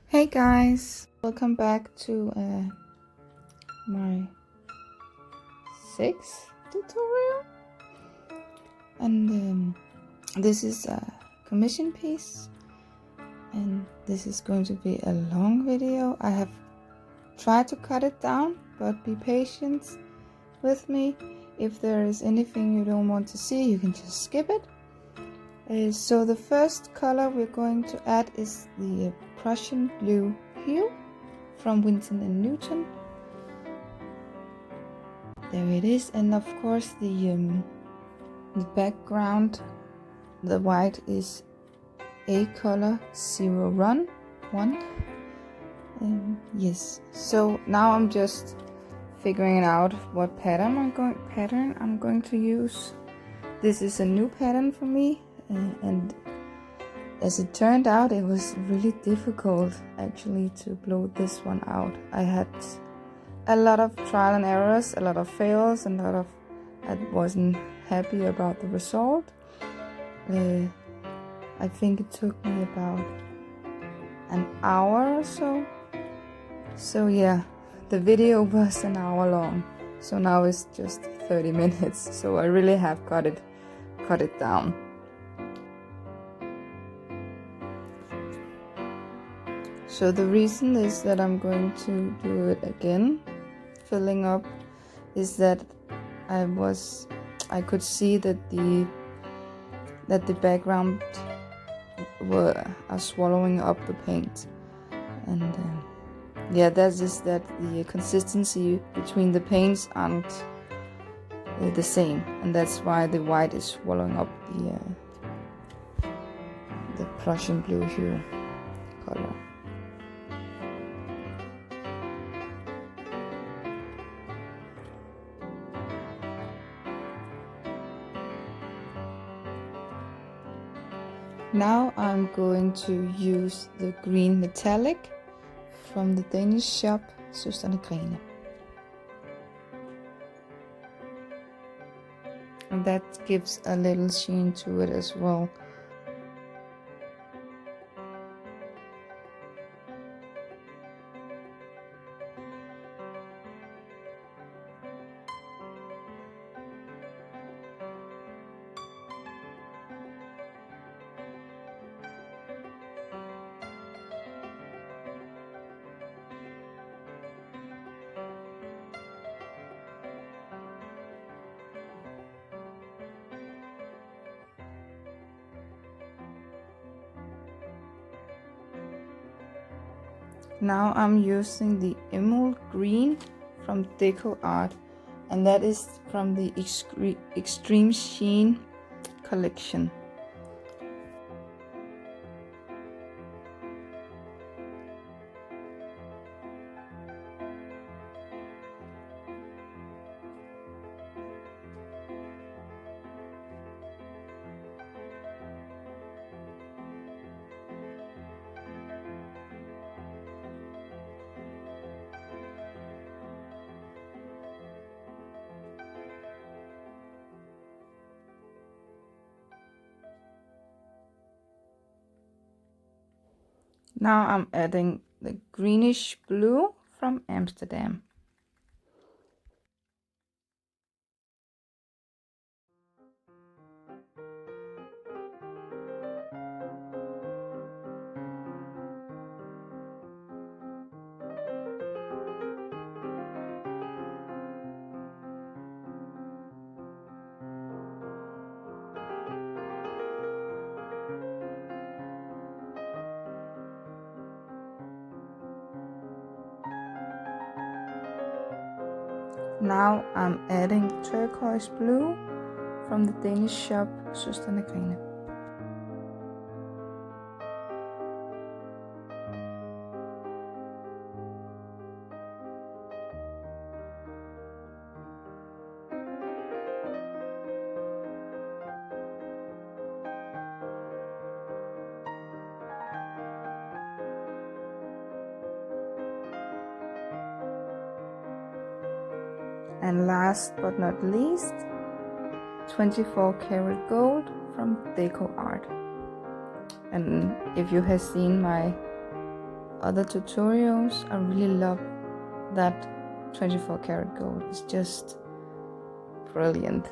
Hey guys, welcome back to my 6th tutorial, and this is a commission piece, and this is going to be a long video. I have tried to cut it down, but be patient with me. If there is anything you don't want to see, you can just skip it. So the first color we're going to add is the Prussian blue hue from Winsor Newton. There it is, and of course the background, the white is A color 01. Yes. So now I'm just figuring out what pattern I'm going to use. This is a new pattern for me. And as it turned out, it was really difficult actually to blow this one out. I had a lot of trial and errors, a lot of fails, and I wasn't happy about the result. I think it took me about an hour or so. So yeah, the video was an hour long. So now it's just 30 minutes. So I really have cut it down. So the reason is that I'm going to do it again, filling up, is that I could see that the background are swallowing up the paint, and yeah, that's just that the consistency between the paints aren't the same, and that's why the white is swallowing up the Prussian blue hue color. Now I'm going to use the green metallic from the Danish shop Søstrene grene. And that gives a little sheen to it as well. Now I'm using the emerald green from DecoArt, and that is from the Extreme Sheen collection. Now I'm adding the greenish blue from Amsterdam. Now I'm adding turquoise blue from the Danish shop Søstrene grene. And last but not least, 24 karat gold from DecoArt. And if you have seen my other tutorials. I really love that 24 karat gold. It's just brilliant.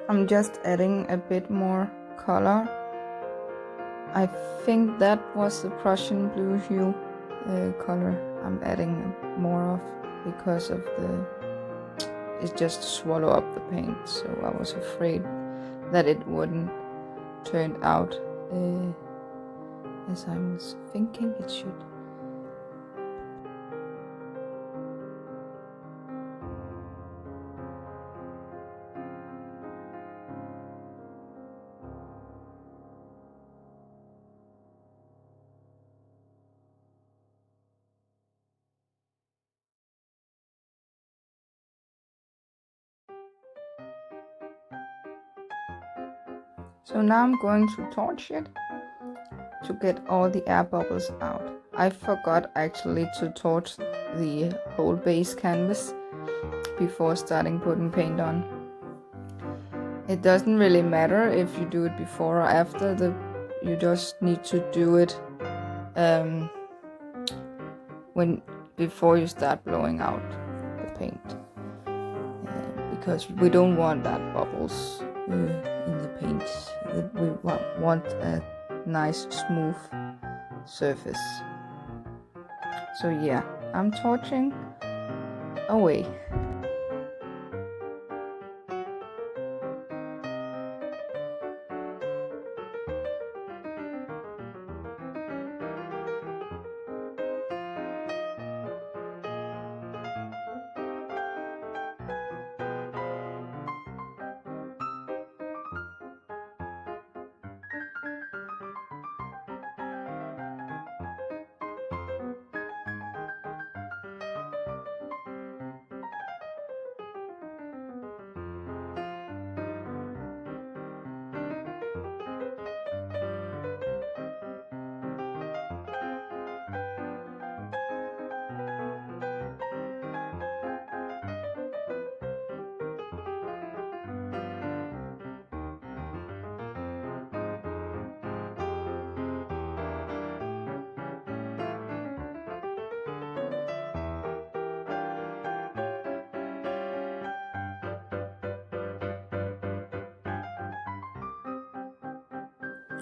I'm just adding a bit more color. I think that was the Prussian blue hue color I'm adding more of because of it just swallow up the paint, so I was afraid that it wouldn't turn out as I was thinking it should. So now I'm going to torch it to get all the air bubbles out. I forgot actually to torch the whole base canvas before starting putting paint on. It doesn't really matter if you do it before or after, you just need to do it before you start blowing out the paint, because we don't want that bubbles in the paint. We want a nice smooth surface. So yeah, I'm torching away.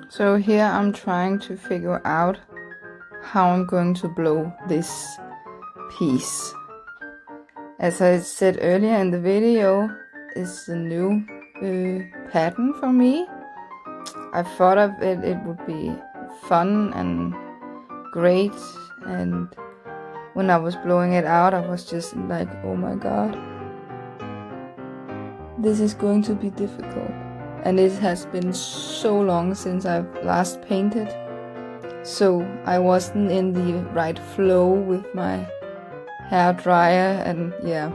So here I'm trying to figure out how I'm going to blow this piece. As I said earlier in the video, it's a new pattern for me. I thought of it would be fun and great, and when I was blowing it out I was just like, oh my god, this is going to be difficult. And it has been so long since I've last painted, so I wasn't in the right flow with my hair dryer, and yeah.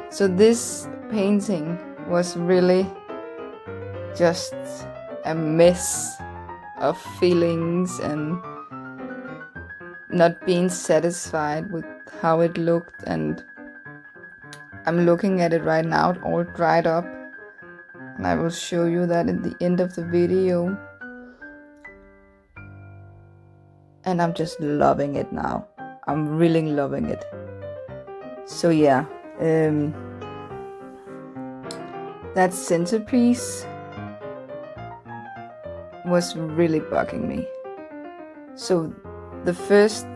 So this painting was really just a mess of feelings and not being satisfied with how it looked. And I'm looking at it right now, all dried up. And I will show you that at the end of the video. And I'm just loving it now. I'm really loving it. So yeah, that centerpiece was really bugging me. So the first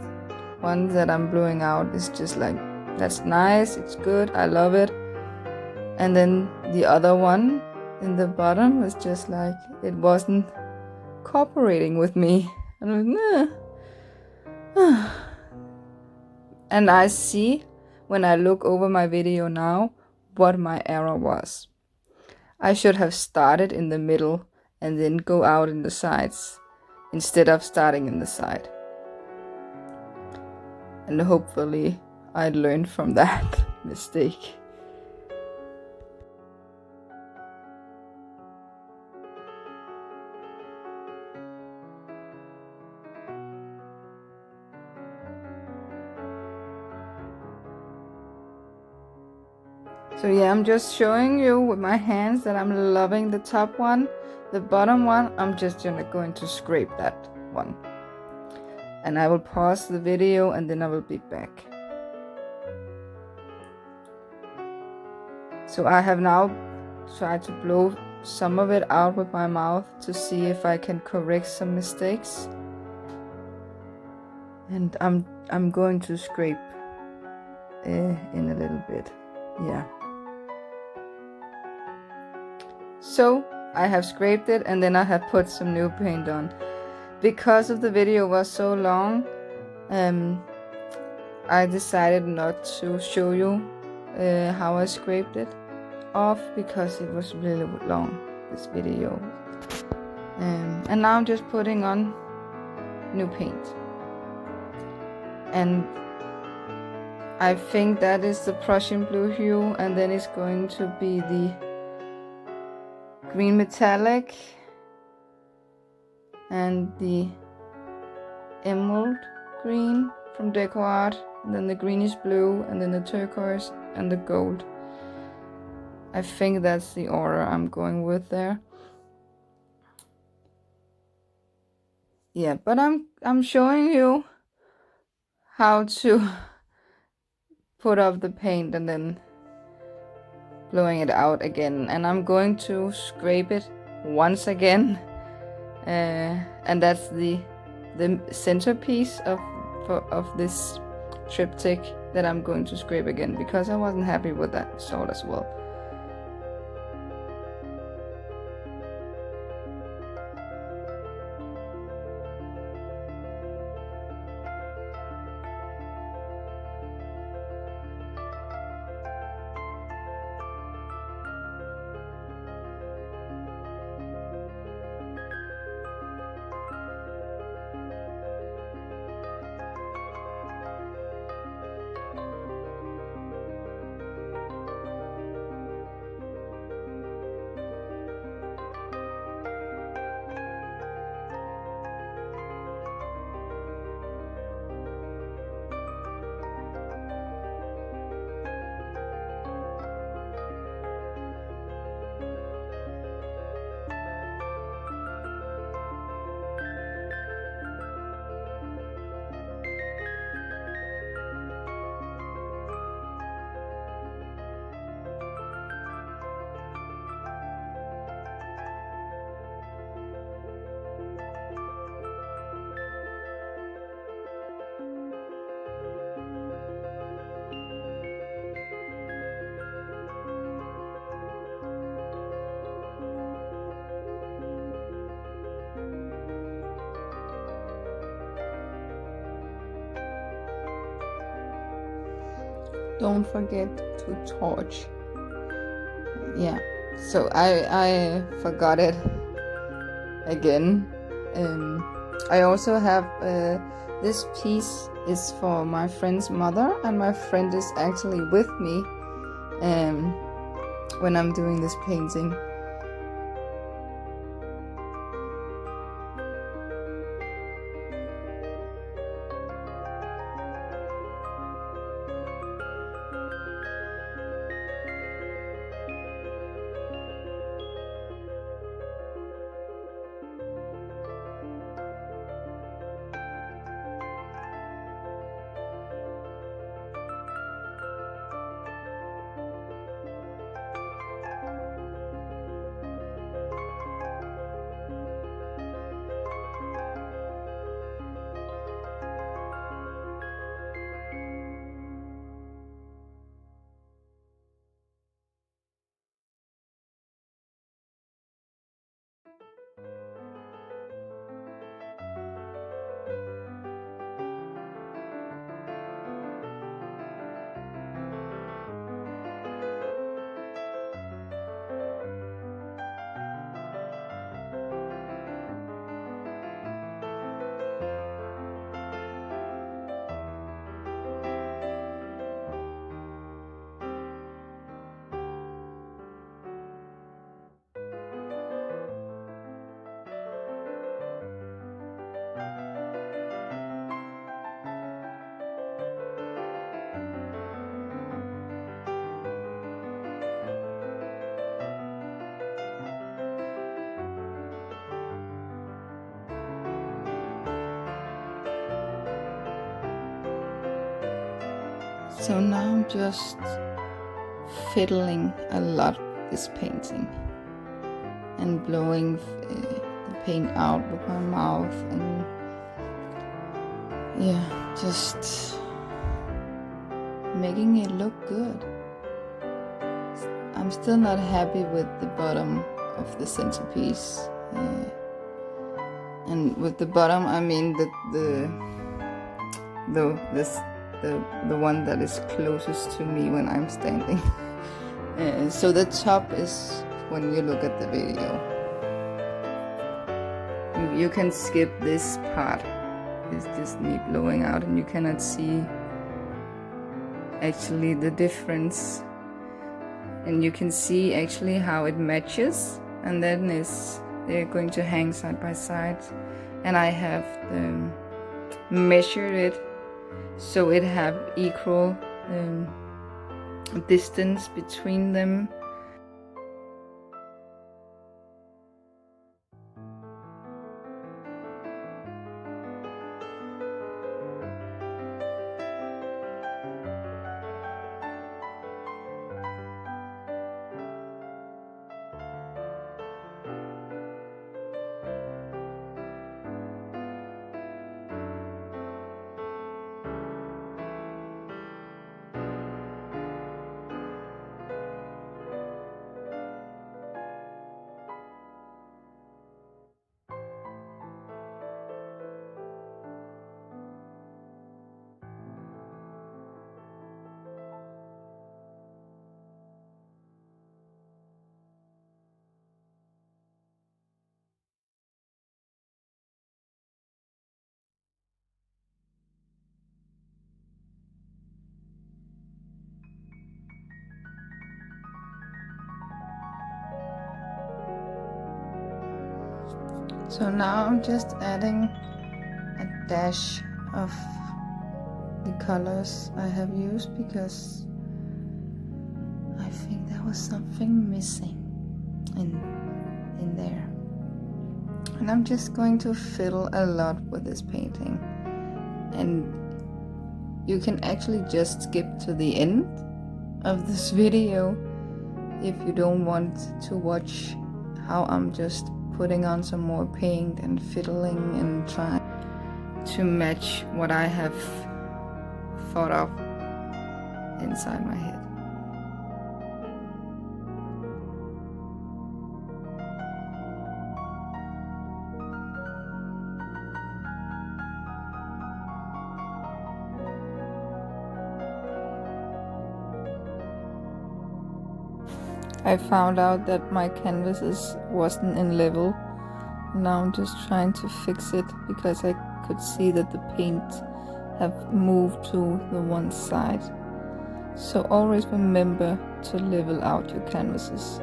one that I'm blowing out is just like, that's nice, it's good, I love it. And then the other one in the bottom was just like, it wasn't cooperating with me. And I was, nah. And I see, when I look over my video now, what my error was. I should have started in the middle and then go out in the sides. instead of starting in the side. And hopefully I learned from that mistake. So yeah, I'm just showing you with my hands that I'm loving the top one. The bottom one, I'm just going to scrape that one. And I will pause the video and then I will be back. So I have now tried to blow some of it out with my mouth to see if I can correct some mistakes. And I'm going to scrape in a little bit. Yeah. So I have scraped it and then I have put some new paint on. Because of the video was so long, I decided not to show you how I scraped it off because it was really long, this video. And now I'm just putting on new paint. And I think that is the Prussian blue hue, and then it's going to be the green metallic and the emerald green from DecoArt, and then the greenish blue, and then the turquoise and the gold. I think that's the order I'm going with there. Yeah, but I'm showing you how to put up the paint and then blowing it out again, and I'm going to scrape it once again, and that's the centerpiece of this triptych that I'm going to scrape again because I wasn't happy with that sort as well. Don't forget to torch. Yeah, so I forgot it again. I also have this piece is for my friend's mother, and my friend is actually with me when I'm doing this painting. So now I'm just fiddling a lot with this painting and blowing the paint out with my mouth, and yeah, just making it look good. I'm still not happy with the bottom of the centerpiece, and with the bottom I mean the one that is closest to me when I'm standing. So the top is when you look at the video. You can skip this part. It's just me blowing out, and you cannot see actually the difference. And you can see actually how it matches, and then they're going to hang side by side. And I have measured it so it have equal distance between them. So now I'm just adding a dash of the colors I have used, because I think there was something missing in there. And I'm just going to fiddle a lot with this painting. And you can actually just skip to the end of this video if you don't want to watch how I'm just putting on some more paint and fiddling and trying to match what I have thought of inside my head. I found out that my canvases wasn't in level. Now I'm just trying to fix it, because I could see that the paint have moved to the one side. So always remember to level out your canvases.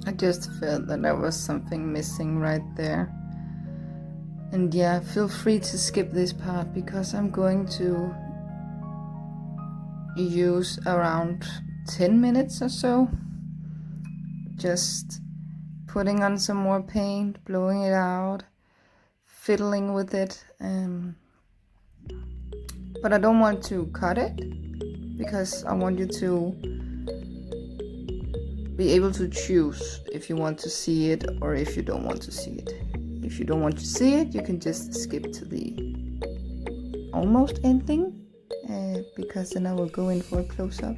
I just felt that there was something missing right there. And yeah, feel free to skip this part, because I'm going to use around 10 minutes or so just putting on some more paint, blowing it out, fiddling with it. But I don't want to cut it, because I want you to be able to choose if you want to see it or if you don't want to see it. If you don't want to see it, you can just skip to the almost ending, because then I will go in for a close-up.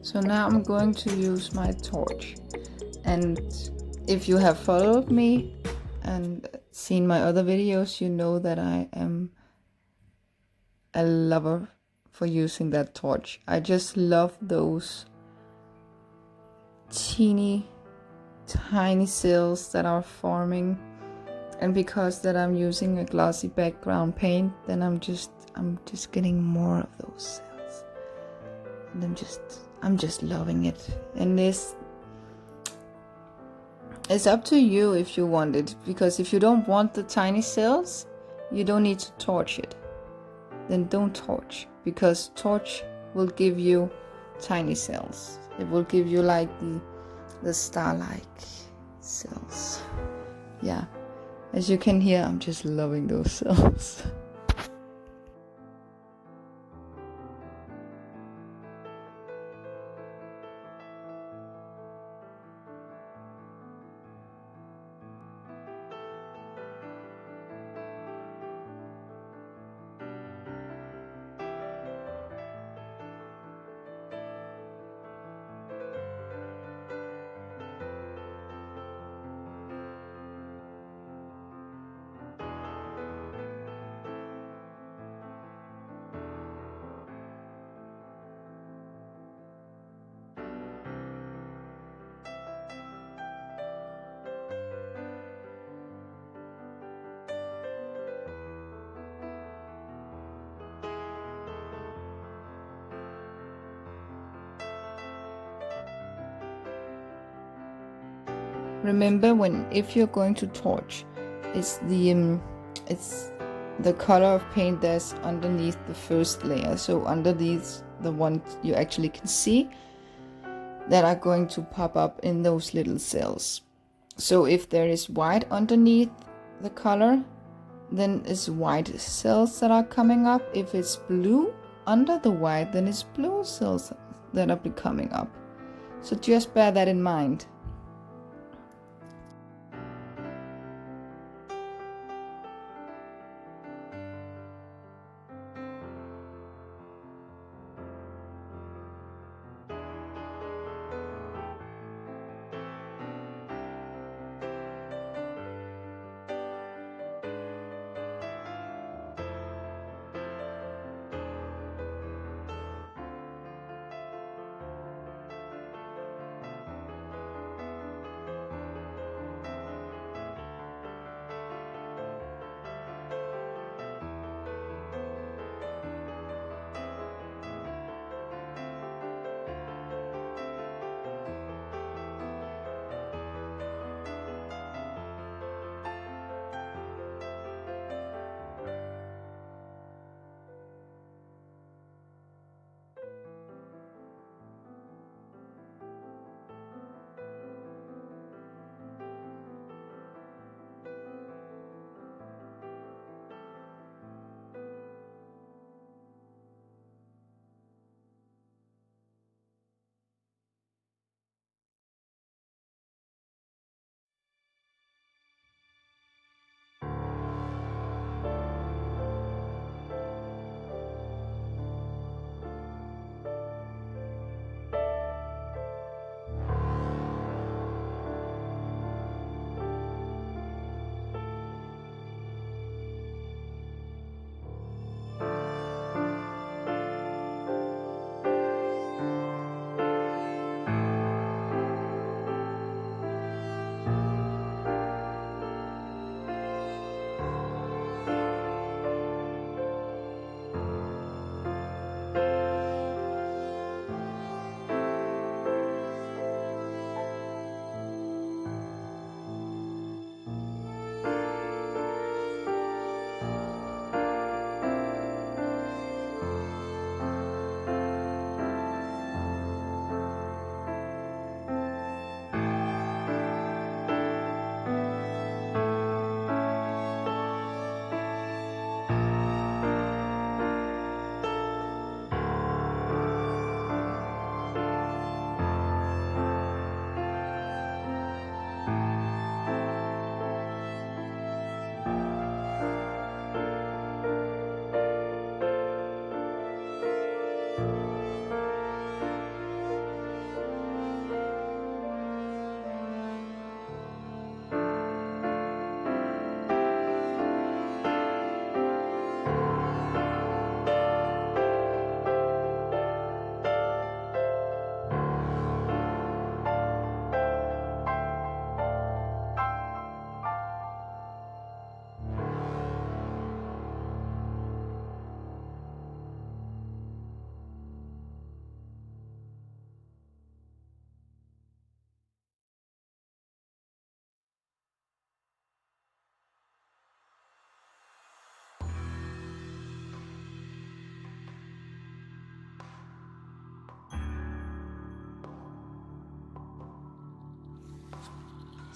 So now I'm going to use my torch, and if you have followed me and seen my other videos, you know that I am a lover for using that torch. I just love those teeny tiny cells that are forming, and because that I'm using a glossy background paint, then I'm just getting more of those cells, and I'm just loving it. And this, it's up to you if you want it, because if you don't want the tiny cells, you don't need to torch it. Then don't torch, because torch will give you tiny cells. It will give you like the star-like cells. Yeah, as you can hear, I'm just loving those cells. Remember, if you're going to torch, it's the color of paint that's underneath the first layer. So underneath the one you actually can see, that are going to pop up in those little cells. So if there is white underneath the color, then it's white cells that are coming up. If it's blue under the white, then it's blue cells that are coming up. So just bear that in mind.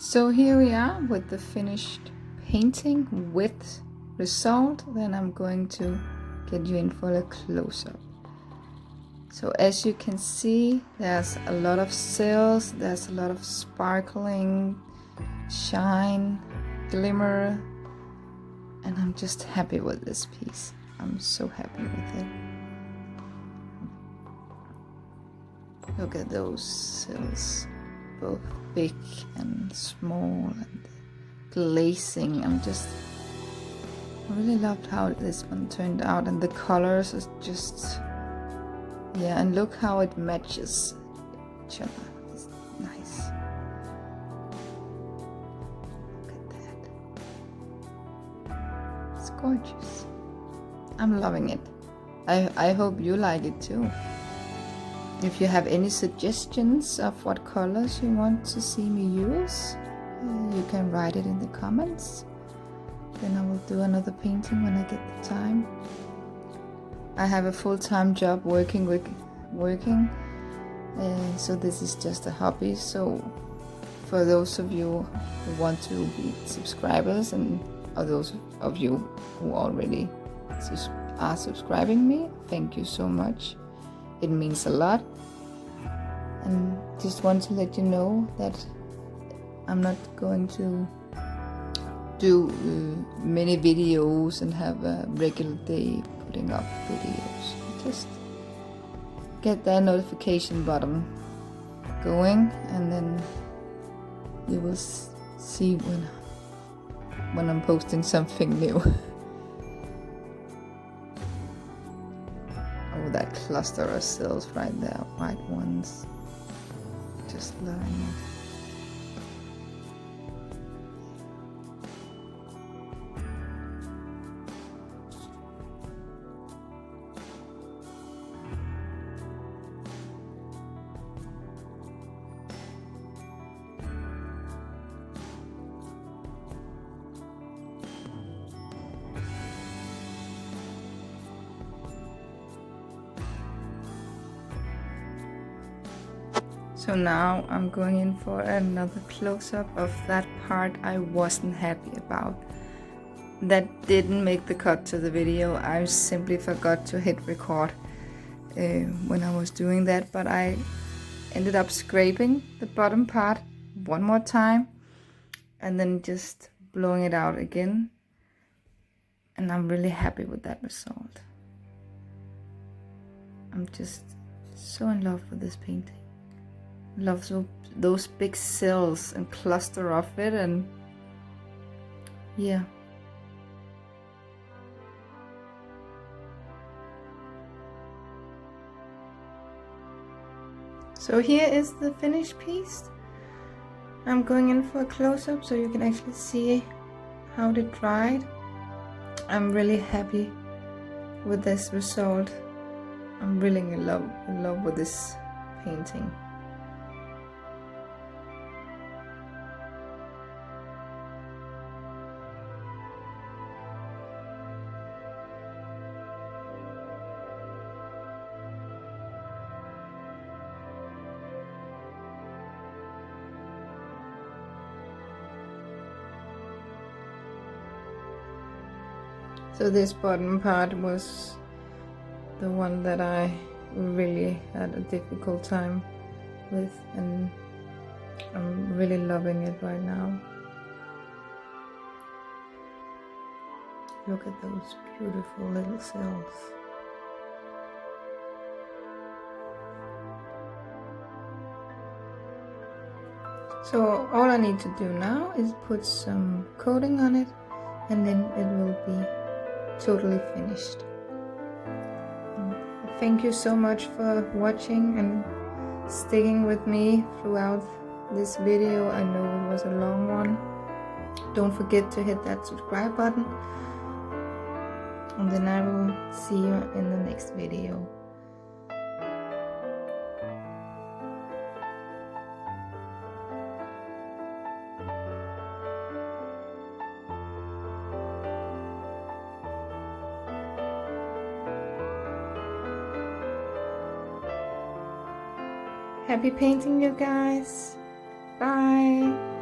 So here we are with the finished painting with result. Then I'm going to get you in for a close-up. So as you can see, there's a lot of cells, there's a lot of sparkling, shine, glimmer, and I'm just happy with this piece. I'm so happy with it. Look at those cells, both big and small, and glazing. I really loved how this one turned out, and the colors is just, yeah, and look how it matches each other. It's nice. Look at that. It's gorgeous. I'm loving it. I hope you like it too. If you have any suggestions of what colors you want to see me use, you can write it in the comments. Then I will do another painting when I get the time. I have a full-time job working, so this is just a hobby. So for those of you who want to be subscribers, and or those of you who already are subscribing me, thank you so much. It means a lot. And just want to let you know that I'm not going to do many videos and have a regular day putting up videos. Just get that notification button going, and then you will see when I'm posting something new. Oh, that cluster of cells right there, white ones. Just loving it. So now I'm going in for another close-up of that part I wasn't happy about. That didn't make the cut to the video. I simply forgot to hit record when I was doing that, but I ended up scraping the bottom part one more time and then just blowing it out again. And I'm really happy with that result. I'm just so in love with this painting. Love those big cells and cluster of it, and yeah. So here is the finished piece. I'm going in for a close-up so you can actually see how it dried. I'm really happy with this result. I'm really in love with this painting. So this bottom part was the one that I really had a difficult time with, and I'm really loving it right now. Look at those beautiful little cells. So all I need to do now is put some coating on it, and then it will be totally finished. Thank you so much for watching and sticking with me throughout this video. I know it was a long one. Don't forget to hit that subscribe button, and then I will see you in the next video. Happy painting, you guys. Bye.